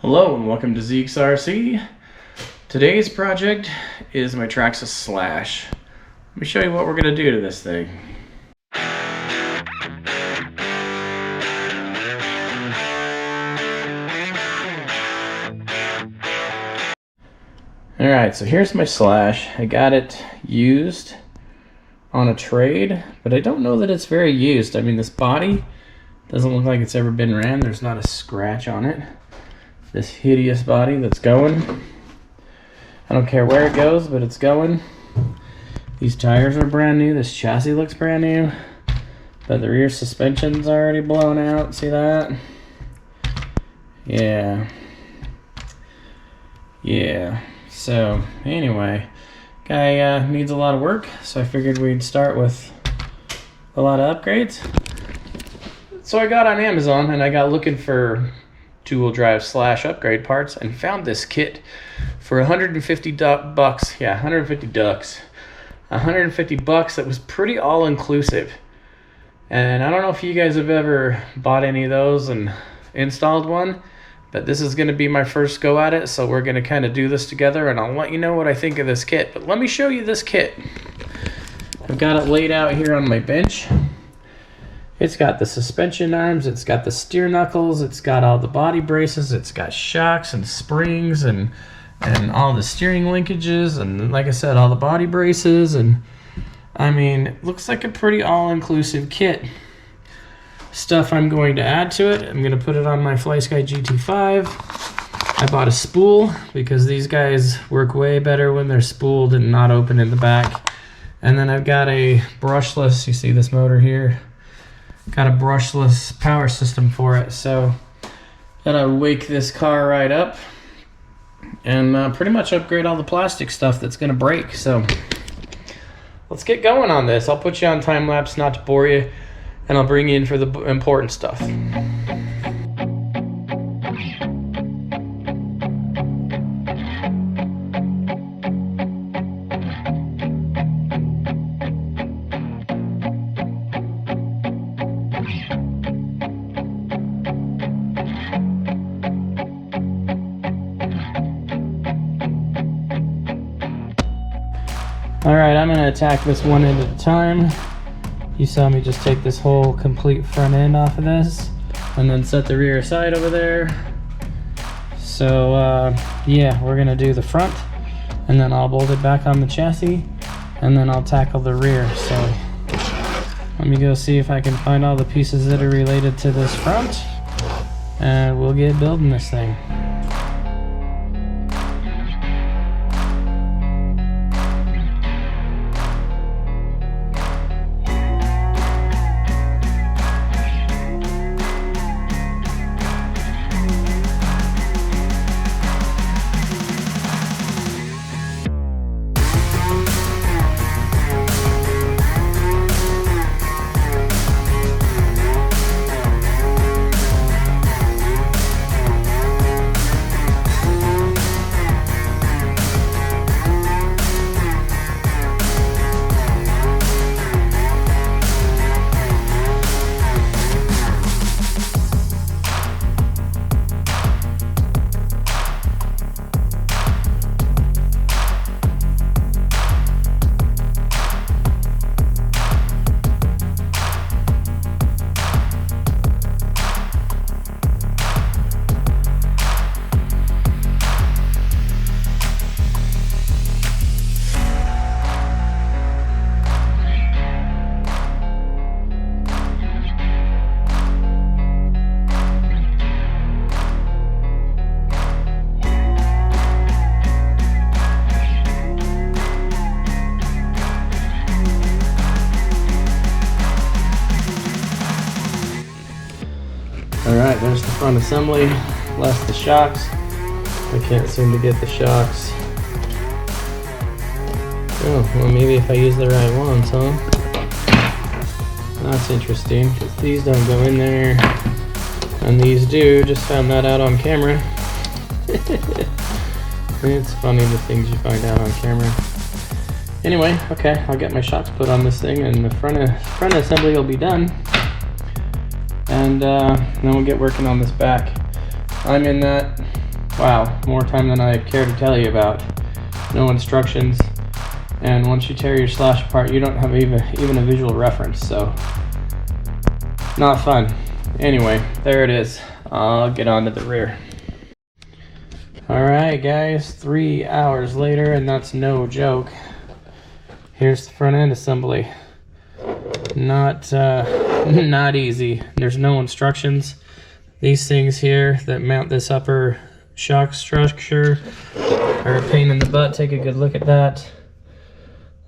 Hello and welcome to Zeke's RC. Today's project is my Traxxas Slash. Let me show you what we're going to do to this thing. Alright, so here's my Slash. I got it used on a trade, but I don't know that it's very used. I mean, this body doesn't look like it's ever been ran. There's not a scratch on it. This hideous body that's going. I don't care where it goes, but it's going. These tires are brand new. This chassis looks brand new. But the rear suspension's already blown out. See that? Yeah. So, anyway. Guy needs a lot of work, so I figured we'd start with a lot of upgrades. So I got on Amazon and I got looking for two-wheel drive Slash upgrade parts and found this kit for 150 bucks. Yeah, 150 ducks. 150 bucks. That was pretty all-inclusive. And I don't know if you guys have ever bought any of those and installed one, but this is going to be my first go at it, so we're going to kind of do this together, and I'll let you know what I think of this kit. But let me show you this kit. I've got it laid out here on my bench. It's got the suspension arms, it's got the steer knuckles, it's got all the body braces, it's got shocks and springs and all the steering linkages, and like I said, all the body braces, and I mean, it looks like a pretty all-inclusive kit. Stuff I'm going to add to it. I'm going to put it on my FlySky GT5. I bought a spool because these guys work way better when they're spooled and not open in the back. And then I've got a brushless, you see this motor here? Got a brushless power system for it, so gotta wake this car right up and pretty much upgrade all the plastic stuff that's gonna break. So let's get going on this. I'll put you on time lapse not to bore you, and I'll bring you in for the important stuff. Alright, I'm going to attack this one end at a time. You saw me just take this whole complete front end off of this and then set the rear side over there. So yeah, we're going to do the front and then I'll bolt it back on the chassis and then I'll tackle the rear. So let me go see if I can find all the pieces that are related to this front and we'll get building this thing. Alright, there's the front assembly, less the shocks. I can't seem to get the shocks. Oh, well maybe if I use the right ones, huh? That's interesting, because these don't go in there, and these do. Just found that out on camera. It's funny the things you find out on camera. Anyway, okay, I'll get my shocks put on this thing and the front assembly will be done. And then we'll get working on this back. I'm in that Wow, more time than I care to tell you about. No instructions, and once you tear your slash apart, you don't have even a visual reference, so not fun. Anyway, there it is. I'll get on to the rear. Alright guys, 3 hours later, and that's no joke. Here's the front end assembly. Not easy. There's no instructions. These things here that mount this upper shock structure are a pain in the butt. Take a good look at that.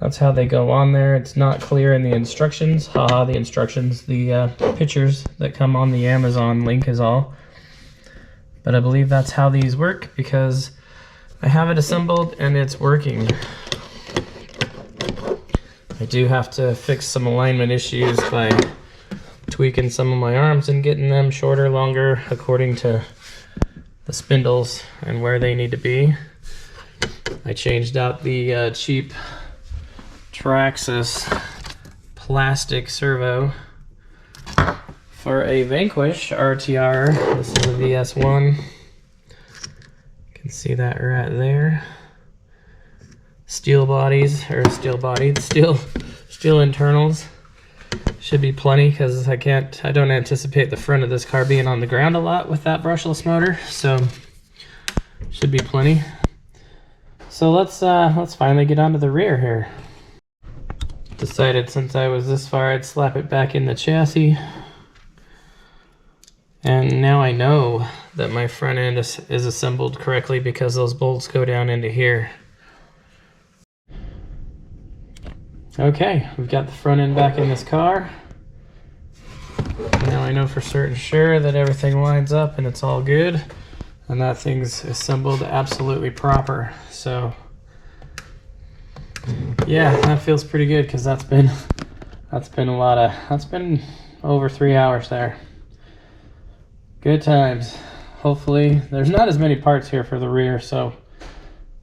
That's how they go on there. It's not clear in the instructions. Haha, the instructions. The pictures that come on the Amazon link is all. But I believe that's how these work because I have it assembled and it's working. I do have to fix some alignment issues by tweaking some of my arms and getting them shorter, longer, according to the spindles and where they need to be. I changed out the cheap Traxxas plastic servo for a Vanquish RTR. This is a VS1. You can see that right there. Steel bodies, or steel internals. Should be plenty because I don't anticipate the front of this car being on the ground a lot with that brushless motor, so should be plenty. So let's finally get onto the rear here. Decided since I was this far I'd slap it back in the chassis. And now I know that my front end is assembled correctly because those bolts go down into here. Okay, we've got the front end back in this car. Now I know for certain sure that everything lines up and it's all good. And that thing's assembled absolutely proper. So yeah, that feels pretty good because that's been over 3 hours there. Good times. Hopefully there's not as many parts here for the rear, so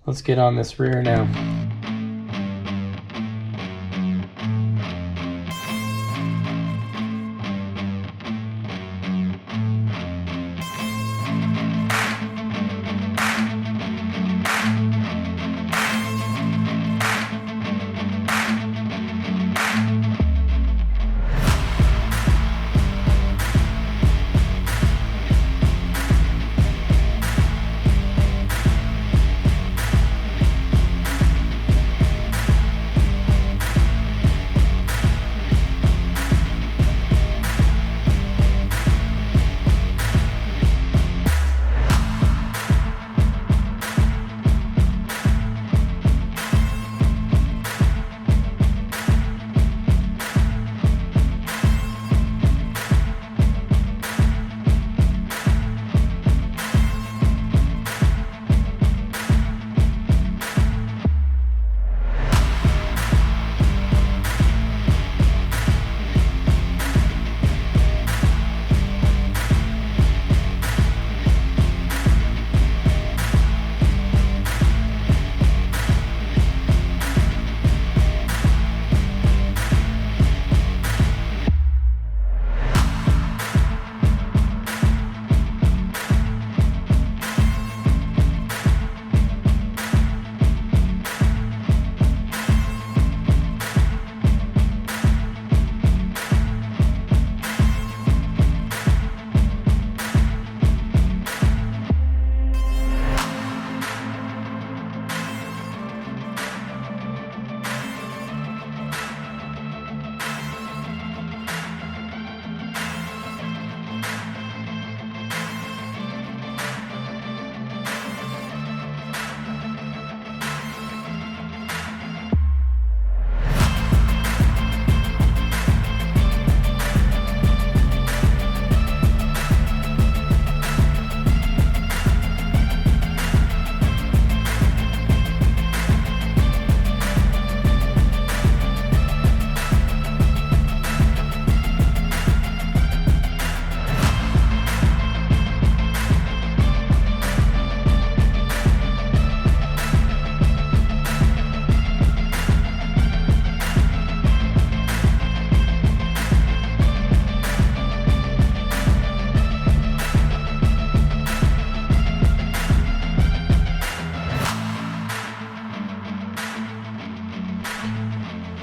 let's get on this rear now.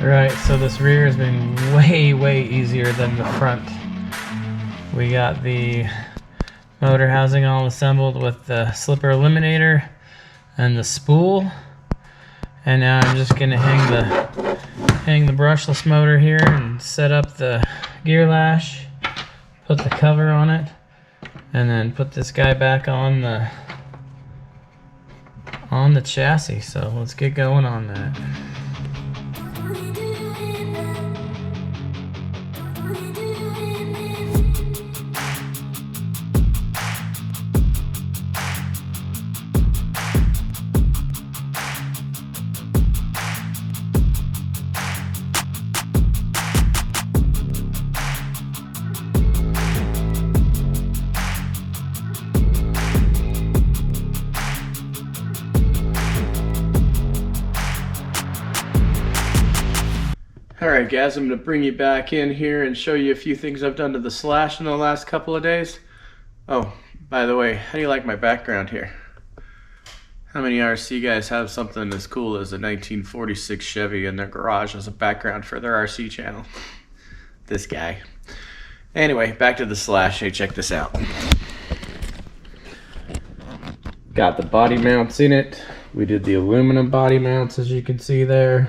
Right, so this rear has been way easier than the front. We got the motor housing all assembled with the slipper eliminator and the spool. And now I'm just gonna hang the brushless motor here and set up the gear lash, put the cover on it, and then put this guy back on the chassis. So let's get going on that. Alright guys, I'm going to bring you back in here and show you a few things I've done to the Slash in the last couple of days. Oh, by the way, how do you like my background here? How many RC guys have something as cool as a 1946 Chevy in their garage as a background for their RC channel? This guy. Anyway, back to the Slash. Hey, check this out. Got the body mounts in it. We did the aluminum body mounts, as you can see there.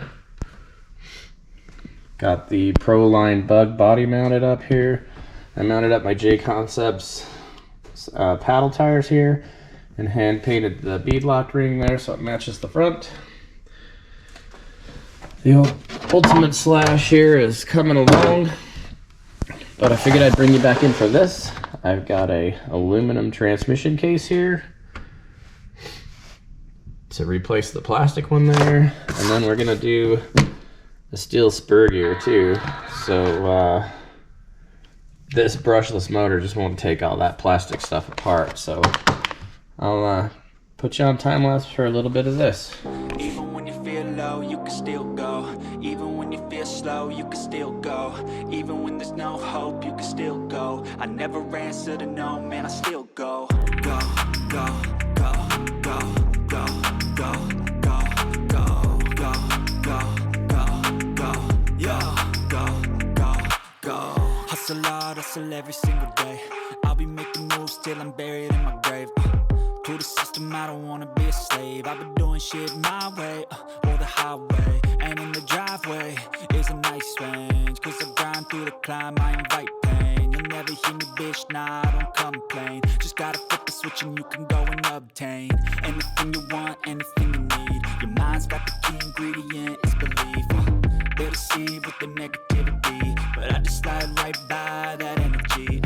Got the Proline Bug body mounted up here. I mounted up my J-Concepts paddle tires here and hand painted the beadlock ring there so it matches the front. The Ultimate Slash here is coming along, but I figured I'd bring you back in for this. I've got a aluminum transmission case here to replace the plastic one there, and then we're gonna do a steel spur gear too, so this brushless motor just won't take all that plastic stuff apart. So I'll put you on time lapse for a little bit of this. Even when you feel low, you can still go. Even when you feel slow, you can still go. Even when there's no hope, you can still go. I never answer to no, man, I still go. Go, go, go, go, go, go, go, go, go, go. Hustle hard, hustle every single day. I'll be making moves till I'm buried in my grave. To the system, I don't wanna be a slave. I've been doing shit my way, or the highway. And in the driveway is a nice range, cause I grind through the climb, I invite pain. You'll never hear me, bitch, nah, I don't complain. Just gotta flip the switch and you can go and obtain anything you want, anything you need. Your mind's got the key ingredient, it's belief. They'll deceive with the negativity, but I just slide right by that energy.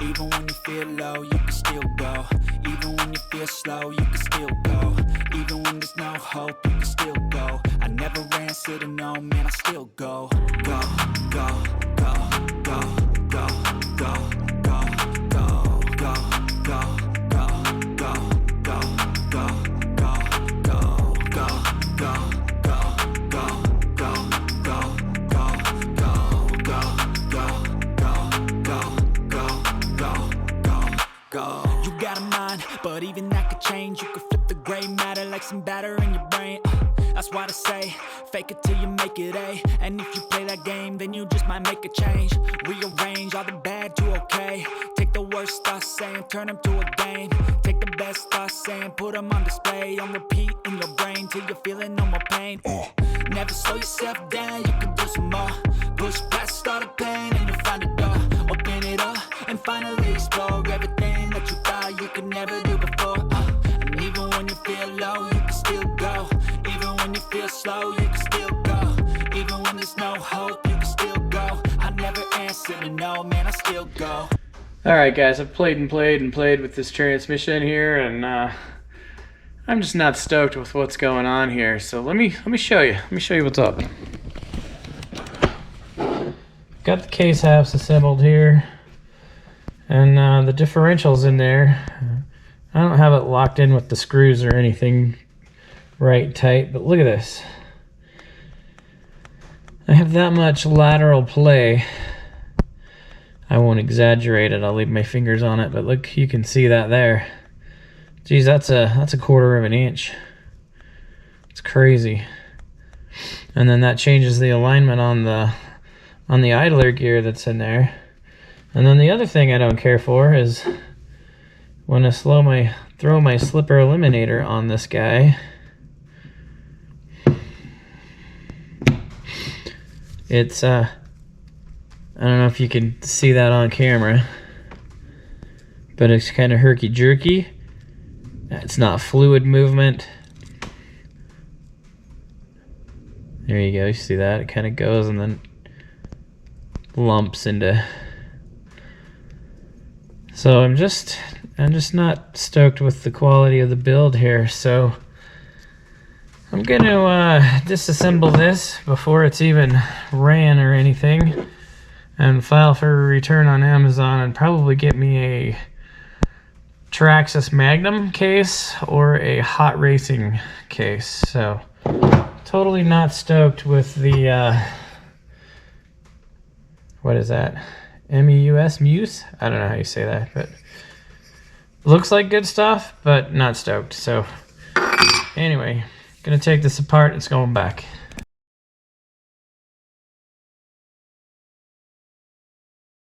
Even when you feel low, you can still go. Even when you feel slow, you can still go. Even when there's no hope, you can still go. I never answer to no, man, I still go. Go, go, go, go, go, go, go, go, go, go, go, go, go, go, go, go. You got a mind, but even that could change. You could flip the gray matter like some batter in your brain. That's why I say, fake it till you make it A. And if you play that game, then you just might make a change. Rearrange all the bad to okay. Take the worst thoughts saying, turn them to a game. Take the best thoughts saying, put them on display. On repeat in your brain till you're feeling no more pain. Never slow yourself down, you can do some more. Push past all the pain and you'll find a door. Open it up and finally explore everything that you thought you could never do before. And even when you feel low, you can still go. Even when you feel slow, you can still go. Even when there's no hope, you can still go. I never answer to no, man, I still go. Alright guys, I've played with this transmission here, and I'm just not stoked with what's going on here. So let me show you. Let me show you what's up. Got the case halves assembled here, and the differential's in there. I don't have it locked in with the screws or anything right tight, but look at this. I have that much lateral play. I won't exaggerate it, I'll leave my fingers on it, but look, you can see that there. Geez, that's a quarter of an inch. It's crazy. and then that changes the alignment on the idler gear that's in there. And then the other thing I don't care for is when I throw my slipper eliminator on this guy, it's I don't know if you can see that on camera, but it's kind of herky-jerky. It's not fluid movement. There you go, you see that? It kind of goes and then lumps into. So I'm just not stoked with the quality of the build here, so I'm gonna disassemble this before it's even ran or anything and file for a return on Amazon and probably get me a Traxxas Magnum case or a Hot Racing case. So totally not stoked with the what is that? Muse? I don't know how you say that, but looks like good stuff, but not stoked. So anyway, gonna take this apart, it's going back.